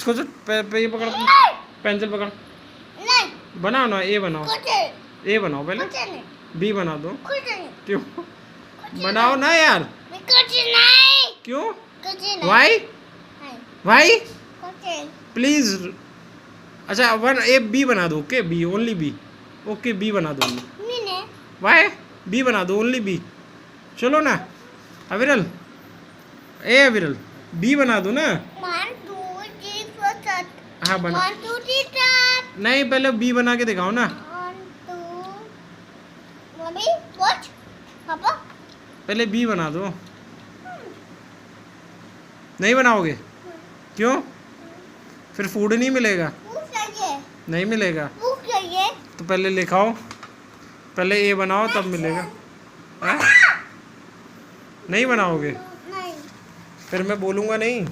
सोच ये पकड़, पेंसिल पकड़। नहीं बनाओ ना, ए बनाओ, ए बनाओ पहले, बी बना दो। क्यों? बनाओ ना यार। क्यों? Why why please. अच्छा वन ए बी बना दो। Okay B, only B. Okay B बना दो। वाई बी बना दो, ओनली बी। चलो ना अविरल, ए अविरल बी बना दो ना। हाँ बना। नहीं पहले बी बना के दिखाओ ना। पहले बी बना दो। नहीं बनाओगे? क्यों? फिर फूड नहीं मिलेगा। नहीं मिलेगा तो पहले लिखाओ, पहले ए बनाओ तब मिलेगा। है? नहीं बनाओगे? फिर मैं बोलूँगा नहीं।